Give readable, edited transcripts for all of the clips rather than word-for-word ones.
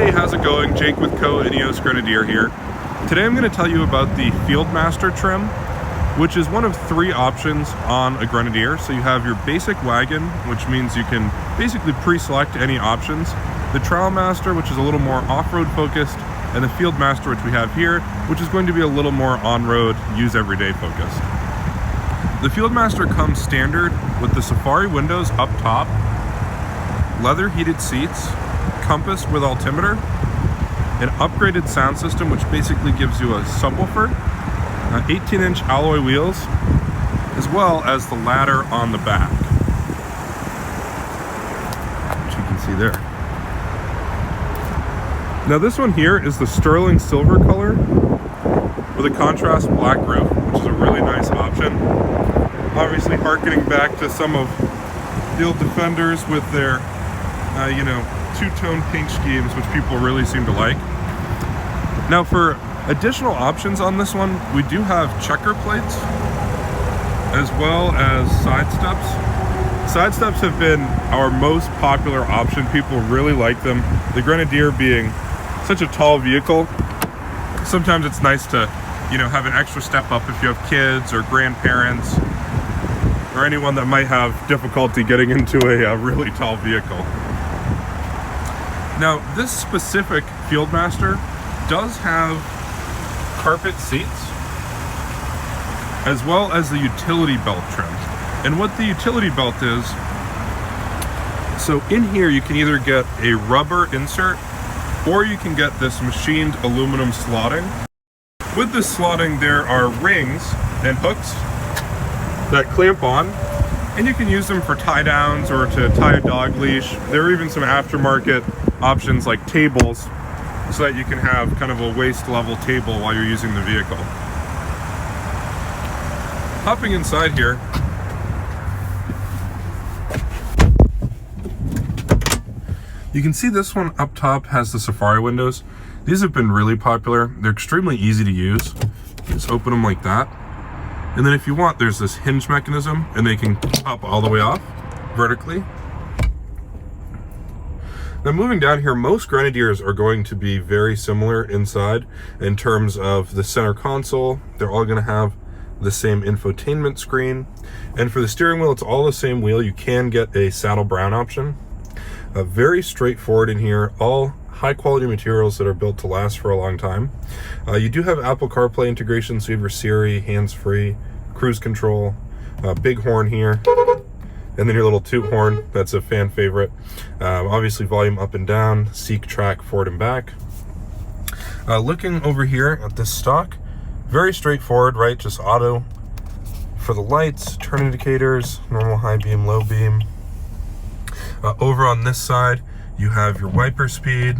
Hey, how's it going? Jake with INEOS Grenadier here. Today I'm going to tell you about the Fieldmaster trim, which is one of three options on a Grenadier. So you have your basic wagon, which means you can basically pre-select any options, the Trailmaster, which is a little more off-road focused, and the Fieldmaster, which we have here, which is going to be a little more on-road, use everyday focused. The Fieldmaster comes standard with the Safari windows up top, leather heated seats, compass with altimeter, an upgraded sound system which basically gives you a subwoofer, 18-inch alloy wheels, as well as the ladder on the back, which you can see there. Now this one here is the sterling silver color with a contrast black roof, which is a really nice option. Obviously harkening back to some of the old Defenders with their two-tone paint schemes, which people really seem to like. Now for additional options on this one, we do have checker plates as well as side steps. Side steps have been our most popular option. People really like them. The Grenadier being such a tall vehicle, sometimes it's nice to have an extra step up if you have kids or grandparents or anyone that might have difficulty getting into a really tall vehicle. Now, this specific Fieldmaster does have carpet seats, as well as the utility belt trim. And what the utility belt is, so in here you can either get a rubber insert, or you can get this machined aluminum slotting. With this slotting, there are rings and hooks that clamp on, and you can use them for tie downs or to tie a dog leash. There are even some aftermarket options like tables, so that you can have kind of a waist level table while you're using the vehicle. Hopping inside here, you can see this one up top has the Safari windows. These have been really popular. They're extremely easy to use. Just open them like that. And then if you want, there's this hinge mechanism, and they can pop all the way off vertically. Now moving down here, most Grenadiers are going to be very similar inside in terms of the center console. They're all going to have the same infotainment screen. And for the steering wheel, it's all the same wheel. You can get a saddle brown option. Very straightforward in here, all high quality materials that are built to last for a long time. You do have Apple CarPlay integration, so you have your Siri, hands-free, cruise control, big horn here, and then your little toot horn. That's a fan favorite. Obviously volume up and down, seek, track, forward and back. Looking over here at this stock, very straightforward, right? Just auto for the lights, turn indicators, normal high beam, low beam. Over on this side, you have your wiper speed.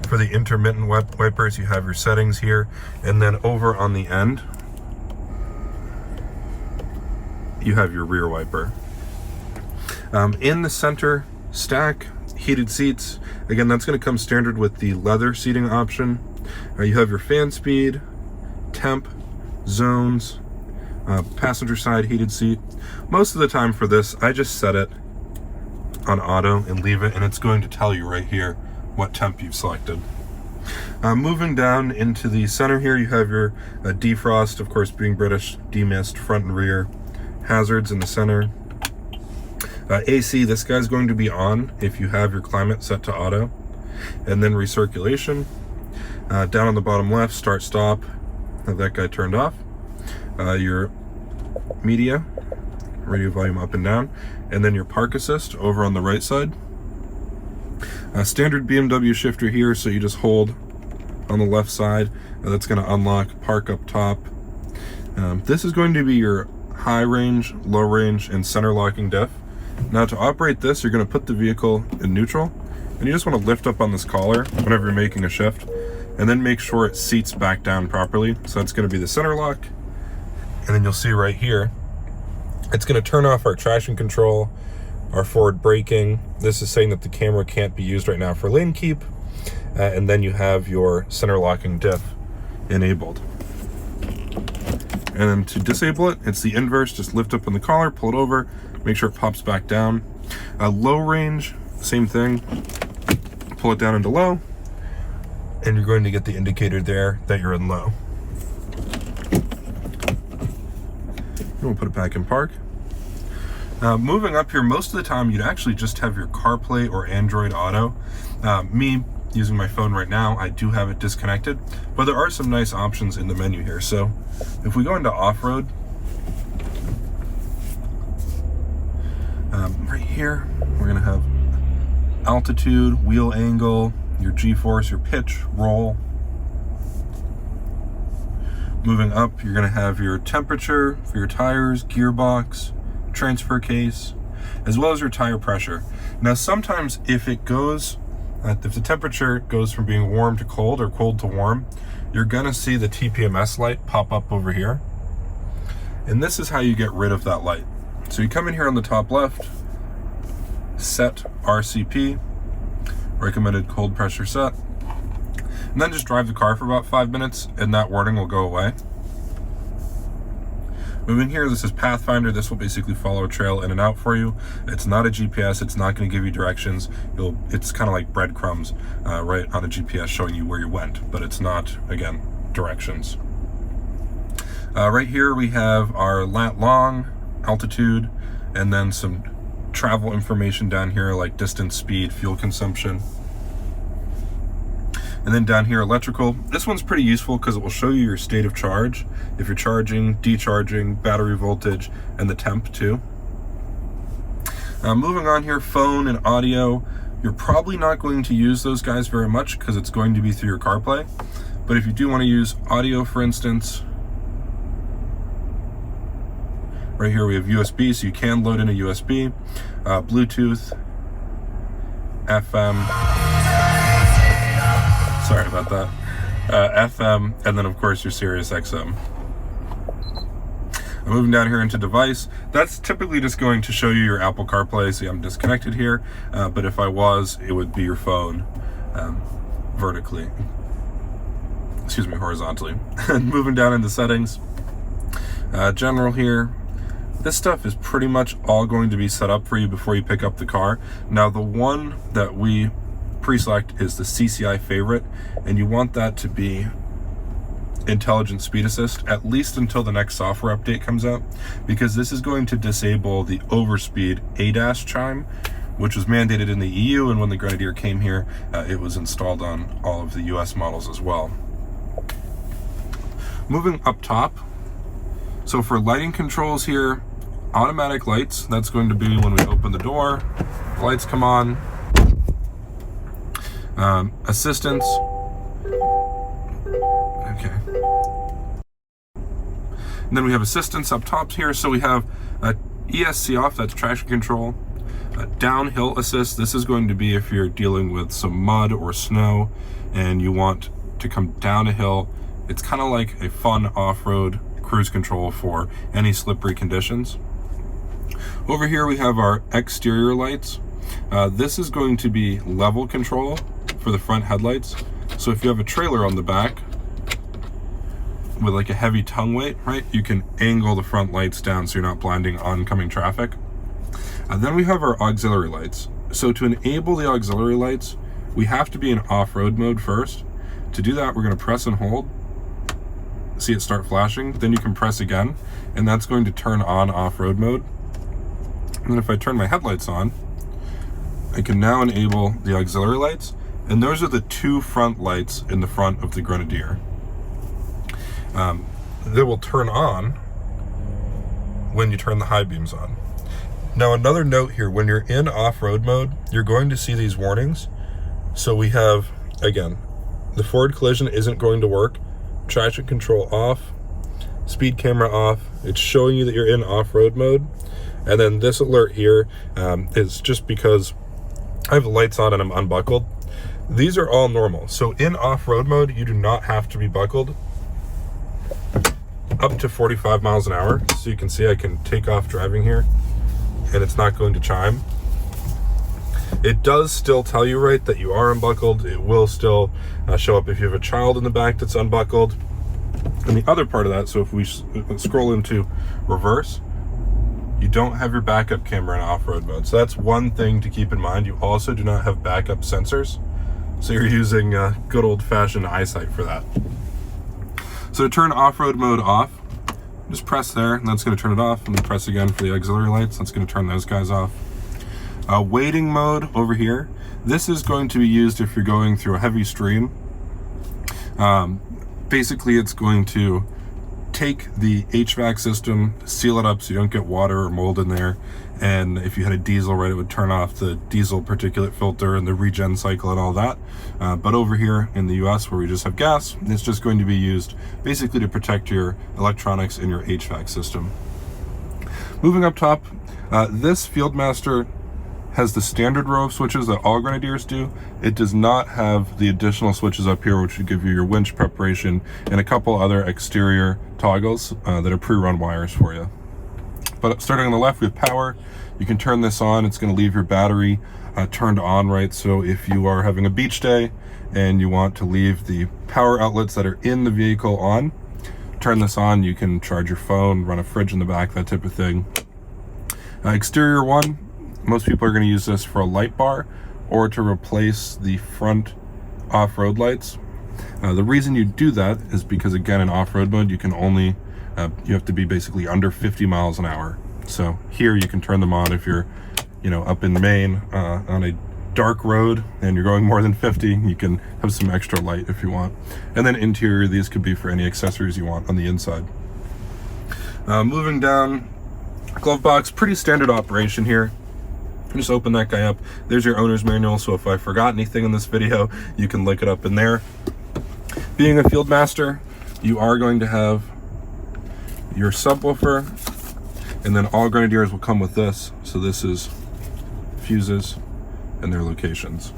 For the intermittent wipers, you have your settings here. And then over on the end, you have your rear wiper. In the center stack, heated seats. Again, that's going to come standard with the leather seating option. You have your fan speed, temp, zones, passenger side heated seat. Most of the time for this, I just set it on auto and leave it, and it's going to tell you right here what temp you've selected. Moving down into the center here, you have your defrost, of course being British, demist, front and rear, hazards in the center. AC, this guy's going to be on if you have your climate set to auto. And then recirculation. Down on the bottom left, start stop, have that guy turned off. Your media, radio volume up and down, and then your park assist over on the right side. Standard BMW shifter here, so you just hold on the left side. That's going to unlock park up top. This is going to be your high range, low range, and center locking diff. Now to operate this, you're going to put the vehicle in neutral, and you just want to lift up on this collar whenever you're making a shift, and then make sure it seats back down properly. So that's going to be the center lock, and then you'll see right here, it's going to turn off our traction control, our forward braking. This is saying that the camera can't be used right now for lane keep, and then you have your center locking diff enabled. And then to disable it, it's the inverse. Just lift up on the collar, pull it over, make sure it pops back down. Low range, same thing. Pull it down into low, and you're going to get the indicator there that you're in low. And we'll put it back in park. Moving up here, most of the time you'd actually just have your CarPlay or Android Auto. Me, using my phone right now, I do have it disconnected, but there are some nice options in the menu here. So if we go into off-road, right here, we're gonna have altitude, wheel angle, your G-force, your pitch, roll. Moving up, you're gonna have your temperature for your tires, gearbox, transfer case, as well as your tire pressure. Now, sometimes if it goes, if the temperature goes from being warm to cold or cold to warm, you're gonna see the TPMS light pop up over here. And this is how you get rid of that light. So you come in here on the top left, set RCP, recommended cold pressure set, and then just drive the car for about 5 minutes and that warning will go away. Moving here, this is Pathfinder. This will basically follow a trail in and out for you. It's not a GPS. It's not going to give you directions. It's kind of like breadcrumbs right on a GPS showing you where you went, but it's not, again, directions. Right here we have our lat long, altitude, and then some travel information down here like distance, speed, fuel consumption. And then down here, electrical. This one's pretty useful because it will show you your state of charge, if you're charging, decharging, battery voltage, and the temp too. Moving on here, phone and audio. You're probably not going to use those guys very much because it's going to be through your CarPlay. But if you do want to use audio, for instance, right here we have USB, so you can load in a USB, Bluetooth, FM, sorry about that, FM, and then of course your Sirius XM. I'm moving down here into device. That's typically just going to show you your Apple CarPlay. See, I'm disconnected here, but if I was, it would be your phone horizontally. And moving down into settings, general here. This stuff is pretty much all going to be set up for you before you pick up the car. Now, the one that we pre-select is the CCI favorite, and you want that to be intelligent speed assist, at least until the next software update comes out, because this is going to disable the overspeed ADAS chime, which was mandated in the EU, and when the Grenadier came here, it was installed on all of the US models as well. Moving up top, so for lighting controls here, automatic lights, that's going to be when we open the door, the lights come on. Assistance. Okay. And then we have assistance up top here. So we have ESC off, that's traction control. Downhill assist, this is going to be if you're dealing with some mud or snow and you want to come down a hill. It's kind of like a fun off-road cruise control for any slippery conditions. Over here we have our exterior lights. This is going to be level control for the front headlights. So if you have a trailer on the back with like a heavy tongue weight, right, you can angle the front lights down so you're not blinding oncoming traffic. And then we have our auxiliary lights. So to enable the auxiliary lights, we have to be in off-road mode first. To do that, we're going to press and hold. See it start flashing. Then you can press again, and that's going to turn on off-road mode. And then if I turn my headlights on, I can now enable the auxiliary lights. And those are the two front lights in the front of the Grenadier. They will turn on when you turn the high beams on. Now, another note here, when you're in off-road mode, you're going to see these warnings. So we have, again, the forward collision isn't going to work, traction control off, speed camera off. It's showing you that you're in off-road mode. And then this alert here is just because I have the lights on and I'm unbuckled. These are all normal. So in off-road mode, you do not have to be buckled up to 45 miles an hour. So you can see I can take off driving here and it's not going to chime. It does still tell you, right, that you are unbuckled. It will still show up if you have a child in the back that's unbuckled. And the other part of that, so if we scroll into reverse, you don't have your backup camera in off-road mode. So that's one thing to keep in mind. You also do not have backup sensors. So you're using good old-fashioned eyesight for that. So to turn off-road mode off, just press there, and that's going to turn it off, and then press again for the auxiliary lights. That's going to turn those guys off. Waiting mode over here. This is going to be used if you're going through a heavy stream. Basically, it's going to take the HVAC system, seal it up so you don't get water or mold in there, and if you had a diesel, right, it would turn off the diesel particulate filter and the regen cycle and all that. But over here in the US, where we just have gas, it's just going to be used basically to protect your electronics in your HVAC system. Moving up top, this Fieldmaster has the standard row of switches that all Grenadiers do. It does not have the additional switches up here, which would give you your winch preparation and a couple other exterior toggles that are pre-run wires for you. But starting on the left, we have power. You can turn this on. It's going to leave your battery turned on, right? So if you are having a beach day and you want to leave the power outlets that are in the vehicle on, turn this on. You can charge your phone, run a fridge in the back, that type of thing. Exterior one, most people are going to use this for a light bar or to replace the front off-road lights. The reason you do that is because, again, in off-road mode, you can only, you have to be basically under 50 miles an hour. So here you can turn them on if you're, up in Maine on a dark road and you're going more than 50, you can have some extra light if you want. And then interior, these could be for any accessories you want on the inside. Moving down, glove box, pretty standard operation here. Just open that guy up. There's your owner's manual, so if I forgot anything in this video, you can look it up in there. Being a Fieldmaster, you are going to have your subwoofer, and then all Grenadiers will come with this. So this is fuses and their locations.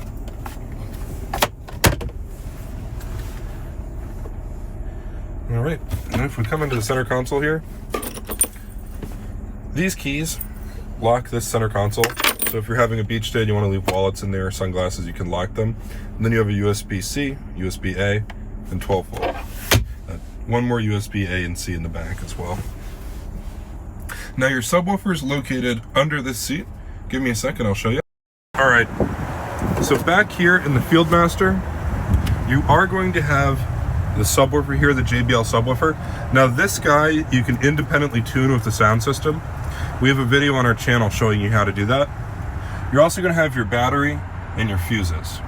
All right, and if we come into the center console here, these keys lock this center console. So if you're having a beach day and you want to leave wallets in there or sunglasses, you can lock them. And then you have a USB-C, USB-A, and 12 volt. One more USB-A and C in the back as well. Now your subwoofer is located under this seat. Give me a second, I'll show you. All right, so back here in the Fieldmaster, you are going to have the subwoofer here, the JBL subwoofer. Now this guy, you can independently tune with the sound system. We have a video on our channel showing you how to do that. You're also going to have your battery and your fuses.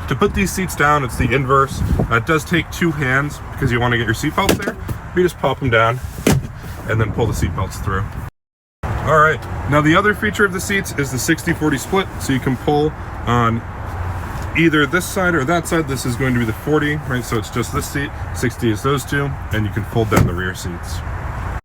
To put these seats down, it's the inverse. It does take two hands because you want to get your seatbelts there. You just pop them down and then pull the seatbelts through. All right, now the other feature of the seats is the 60-40 split, so you can pull on either this side or that side. This is going to be the 40, right? So it's just this seat, 60 is those two, and you can fold down the rear seats.